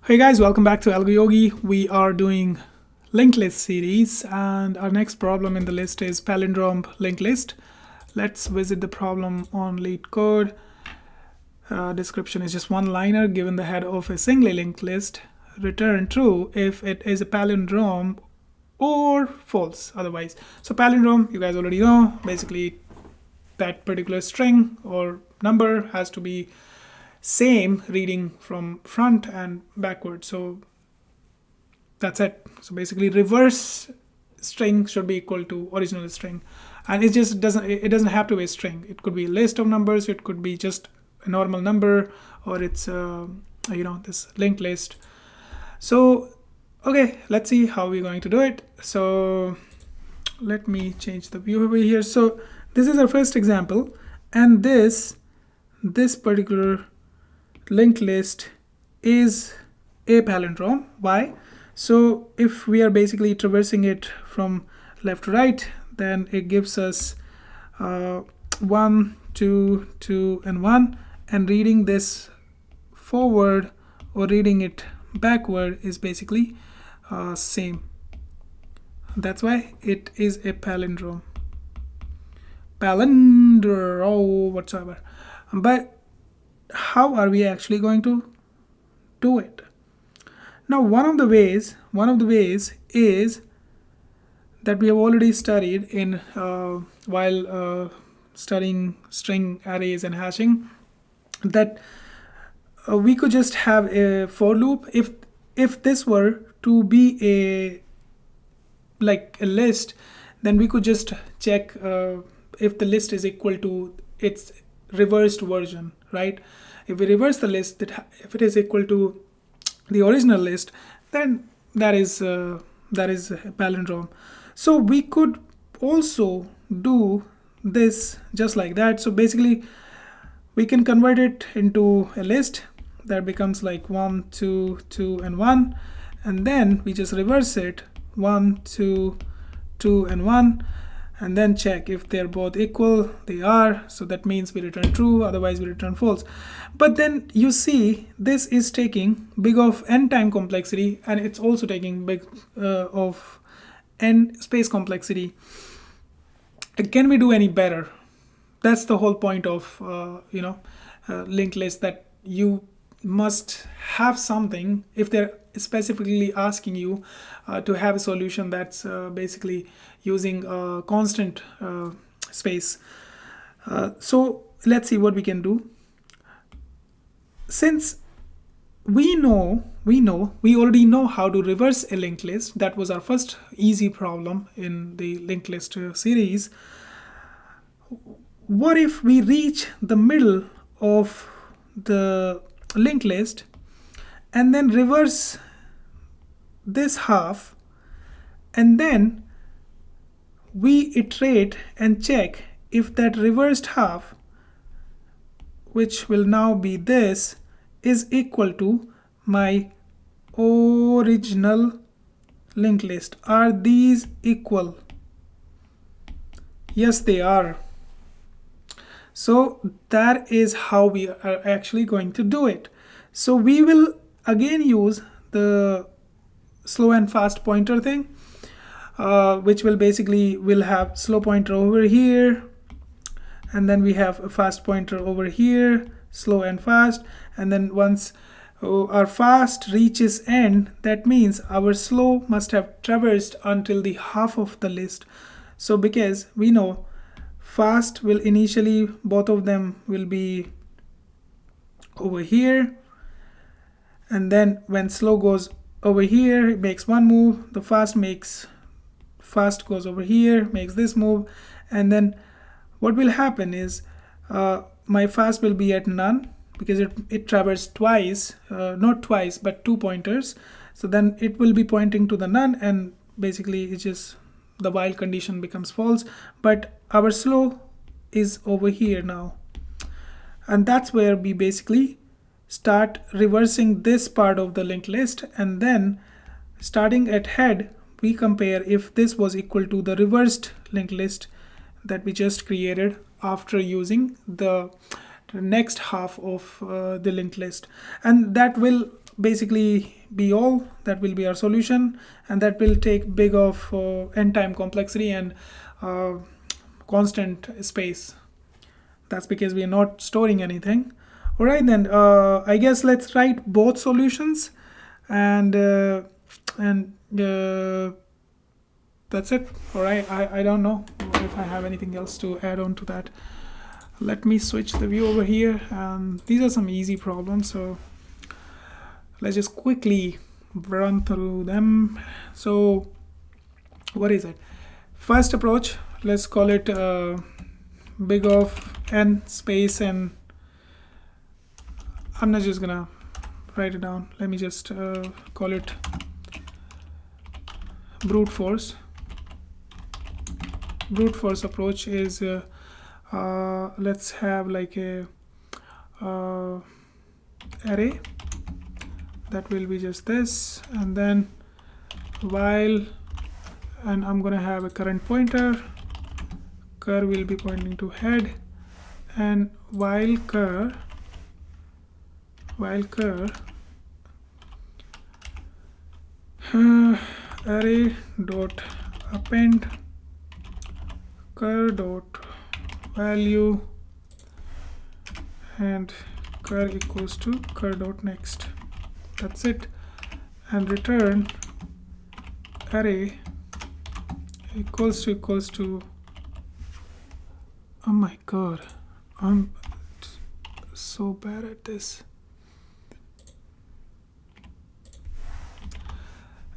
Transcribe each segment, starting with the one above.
Hey guys, welcome back to AlgoYogi. We are doing linked list series and our next problem in the list is Palindrome Linked List. Let's visit the problem on LeetCode. Description is just one-liner. Given the head of a singly linked list, return true if it is a palindrome or false otherwise. So palindrome, you guys already know, basically that particular string or number has to be same reading from front and backward. So that's it. So basically reverse string should be equal to original string, and it just doesn't have to be a string. It could be a list of numbers, it could be just a normal number, or it's this linked list. So okay, let's see how we're going to do it. So let me change the view over here. So this is our first example, and this particular linked list is a palindrome. Why? So if we are basically traversing it from left to right, then it gives us 1, 2, 2, and 1, and reading this forward or reading it backward is basically same. That's why it is a palindrome. Palindrome whatsoever. But how are we actually going to do it? Now, one of the ways is that we have already studied in while studying string arrays and hashing, that we could just have a for loop. If this were to be a list, then we could just check if the list is equal to its reversed version, right? If we reverse the list, if it is equal to the original list, then that is a palindrome. So we could also do this just like that. So basically we can convert it into a list that becomes like 1, 2, 2, and 1, and then we just reverse it 1, 2, 2, and 1, and then check if they're both equal. They are, so that means we return true, otherwise we return false. But then you see this is taking big of n time complexity, and it's also taking big of n space complexity. Can we do any better? That's the whole point of linked list, that you must have something if they're specifically asking you to have a solution that's basically using constant space. So let's see what we can do. Since we already know how to reverse a linked list, that was our first easy problem in the linked list series. What if we reach the middle of the linked list and then reverse this half, and then we iterate and check if that reversed half, which will now be this, is equal to my original linked list. Are these equal? Yes, they are. So that is how we are actually going to do it. So we will again use the slow and fast pointer thing, which will basically will have slow pointer over here, and then we have a fast pointer over here, slow and fast, and then once our fast reaches end, that means our slow must have traversed until the half of the list. So because we know fast will initially, both of them will be over here, and then when slow goes over here, it makes one move, the fast goes over here, makes this move, and then what will happen is my fast will be at none because it traversed twice, not twice but 2 pointers. So then it will be pointing to the none, and basically it's just the while condition becomes false, but our slow is over here now, and that's where we basically start reversing this part of the linked list, and then starting at head we compare if this was equal to the reversed linked list that we just created after using the next half of the linked list, and that will basically be all. That will be our solution, and that will take big of n time complexity and constant space. That's because we are not storing anything. All right, then I guess let's write both solutions, and that's it. All right, I don't know if I have anything else to add on to that. Let me switch the view over here, and these are some easy problems, so let's just quickly run through them. So what is it? First approach, let's call it big of n space, and I'm not just gonna write it down. Let me just call it brute force. Brute force approach is let's have like a array that will be just this, and then while, and I'm gonna have a current pointer. Cur will be pointing to head, and while cur array dot append cur dot value, and cur equals to cur dot next. That's it. And return array equals to oh my god, I'm so bad at this.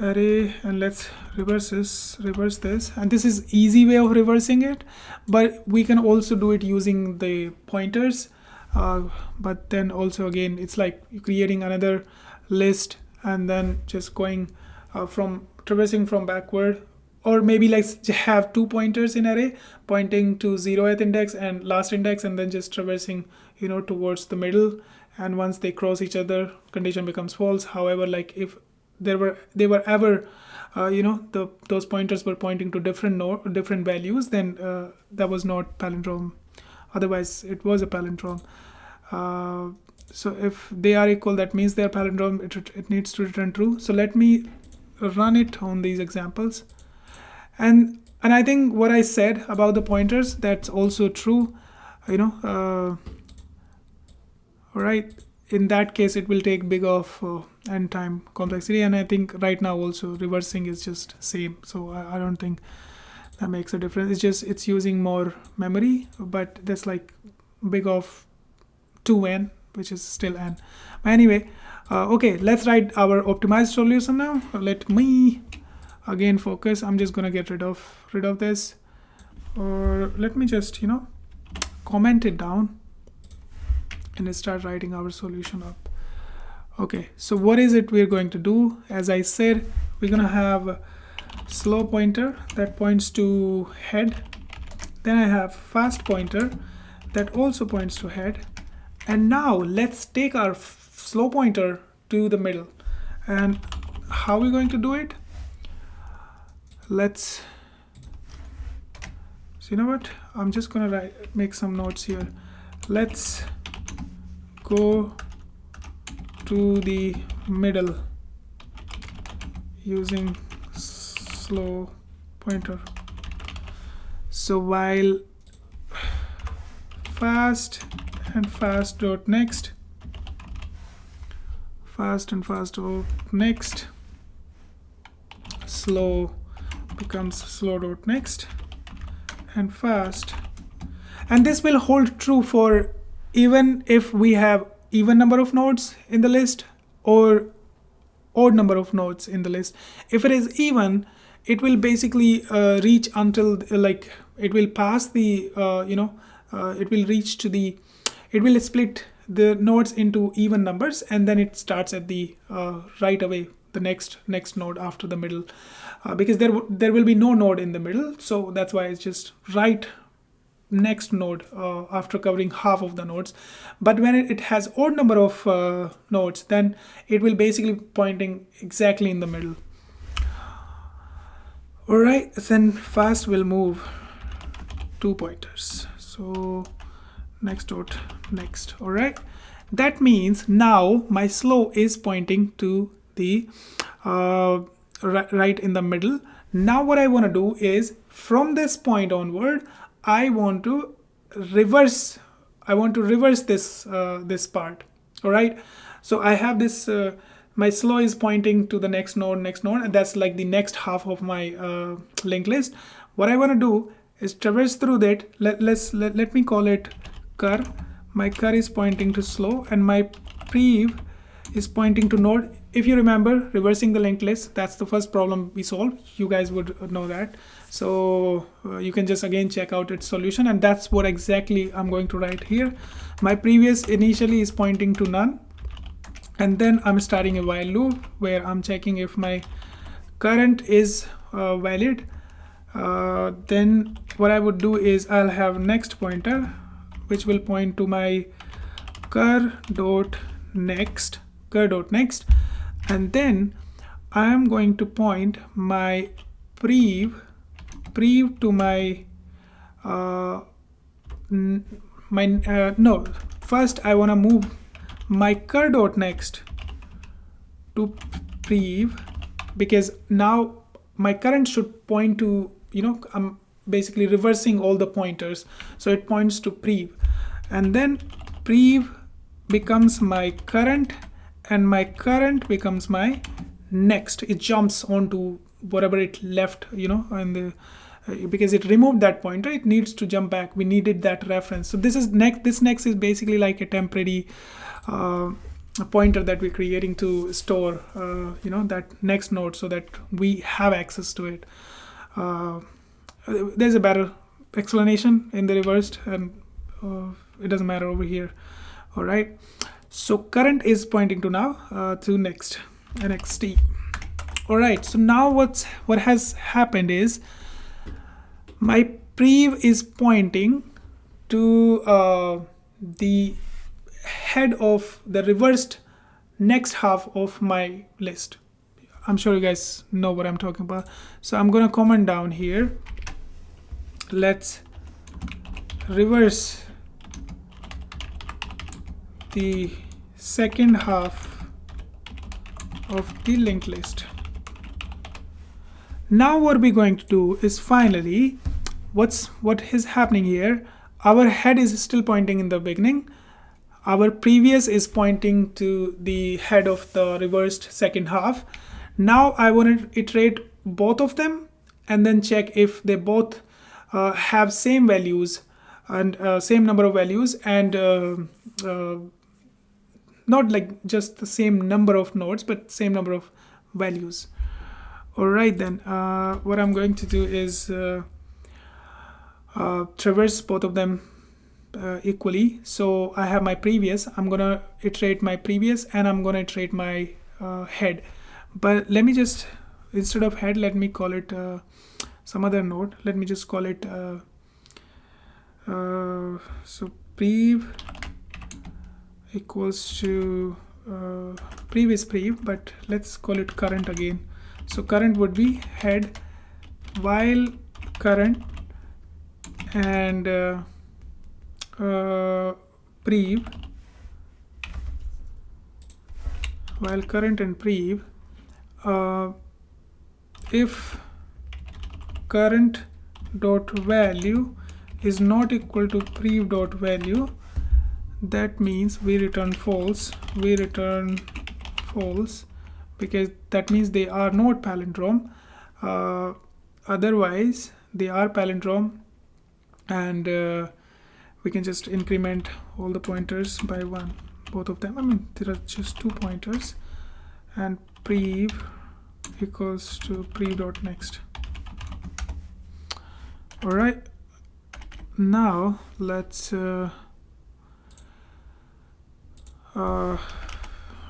Array, and let's reverse this, and this is easy way of reversing it, but we can also do it using the pointers, but then also again it's like creating another list and then just going from traversing from backward, or maybe like have two pointers in array pointing to 0th index and last index, and then just traversing towards the middle, and once they cross each other condition becomes false. However, like if they were ever those pointers were pointing to different values, then that was not palindrome. Otherwise it was a palindrome. So if they are equal, that means they are palindrome. It needs to return true. So let me run it on these examples, and I think what I said about the pointers, that's also true. All right, in that case it will take big of n time complexity, and I think right now also reversing is just same, so I don't think that makes a difference. It's using more memory, but that's like big of 2n, which is still n. But anyway, okay, let's write our optimized solution now. Let me again focus. I'm just gonna get rid of this, or let me just comment it down and start writing our solution up. Okay, so what is it we're going to do? As I said, we're gonna have a slow pointer that points to head. Then I have fast pointer that also points to head. And now let's take our slow pointer to the middle. And how are we going to do it? Let's, so you know what? I'm just gonna make some notes here. Let's go to the middle using slow pointer. So while fast and fast dot next, fast and fast dot next, slow becomes slow dot next, and fast. And this will hold true for even if we have even number of nodes in the list or odd number of nodes in the list. If it is even, it will basically reach until like it will pass the it will reach to the, it will split the nodes into even numbers, and then it starts at the right away the next node after the middle, because there will be no node in the middle, so that's why it's just right next node after covering half of the nodes. But when it has odd number of nodes, then it will basically pointing exactly in the middle. All right, then fast will move 2 pointers, so next dot next. All right, That means now my slow is pointing to the right in the middle. Now what I want to do is from this point onward, I want to reverse this this part. All right, so I have this my slow is pointing to the next node, and that's like the next half of my linked list. What I want to do is traverse through that. Let me call it cur. My cur is pointing to slow, and my prev is pointing to node. If you remember reversing the linked list, that's the first problem we solved. You guys would know that. So you can just again check out its solution, and that's what exactly I'm going to write here. My previous initially is pointing to none, and then I'm starting a while loop where I'm checking if my current is valid. Then what I would do is I'll have next pointer, which will point to my cur.next, and then I am going to point my prev to my no. First, I want to move my cur.next to prev, because now my current should point to, I'm basically reversing all the pointers, so it points to prev, and then prev becomes my current, and my current becomes my next. It jumps onto whatever it left, and the because it removed that pointer, it needs to jump back. We needed that reference. So this next is basically like a temporary pointer that we're creating to store that next node, so that we have access to it. There's a better explanation in the reversed, and it doesn't matter over here. All right, so current is pointing to now to next, nxt. All right, so now what has happened is my prev is pointing to the head of the reversed next half of my list. I'm sure you guys know what I'm talking about. So I'm gonna comment down here. Let's reverse the second half of the linked list. Now what we're going to do is finally, what is happening here, our head is still pointing in the beginning, our previous is pointing to the head of the reversed second half. Now I want to iterate both of them and then check if they both have same values and same number of values, and not like just the same number of nodes, but same number of values. All right, then what I'm going to do is traverse both of them equally. So I have my previous, I'm gonna iterate my previous, and I'm gonna iterate my head. But let me just, instead of head, let me call it some other node. Let me just call it so prev equals to previous prev, but let's call it current again. So current would be head while current and prev, while current and prev, if current dot value is not equal to prev dot value, that means we return false. We return false because that means they are not palindrome. Otherwise they are palindrome, and we can just increment all the pointers by one, both of them. I mean, there are just 2 pointers, and prev equals to prev dot next. All right, now let's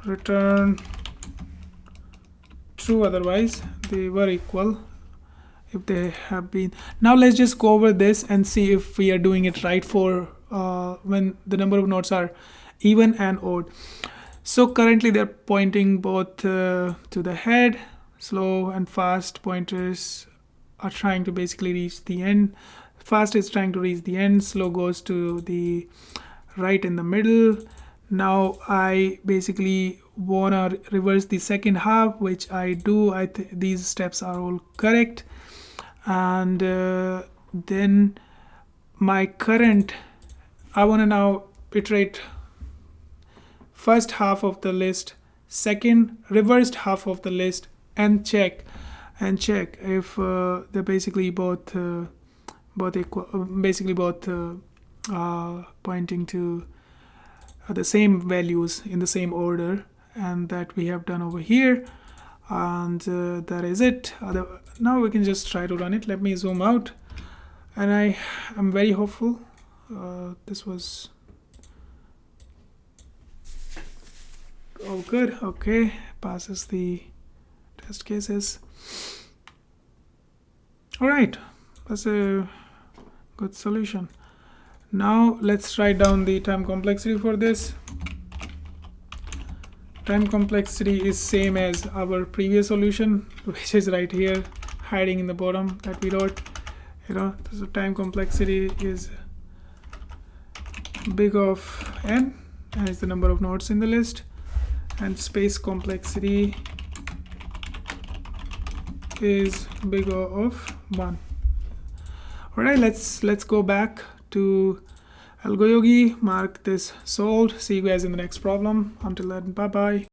return true, otherwise they were equal if they have been. Now let's just go over this and see if we are doing it right for when the number of nodes are even and odd. So currently they're pointing both to the head. Slow and fast pointers are trying to basically reach the end. Fast is trying to reach the end, slow goes to the right in the middle. Now I basically wanna reverse the second half, which I do. These steps are all correct, and then my current, I want to now iterate first half of the list, second reversed half of the list, and check if they're basically both equal, basically both pointing to the same values in the same order, and that we have done over here. And that is it. Now we can just try to run it. Let me zoom out, and I am very hopeful. This was all good. Okay, passes the test cases. All right, that's a good solution. Now let's write down the time complexity for this. Time complexity is same as our previous solution, which is right here, hiding in the bottom that we wrote. So time complexity is big of n, and it's the number of nodes in the list, and space complexity is big O of 1. All right, let's go back to AlgoYogi, mark this solved. See you guys in the next problem. Until then, bye bye.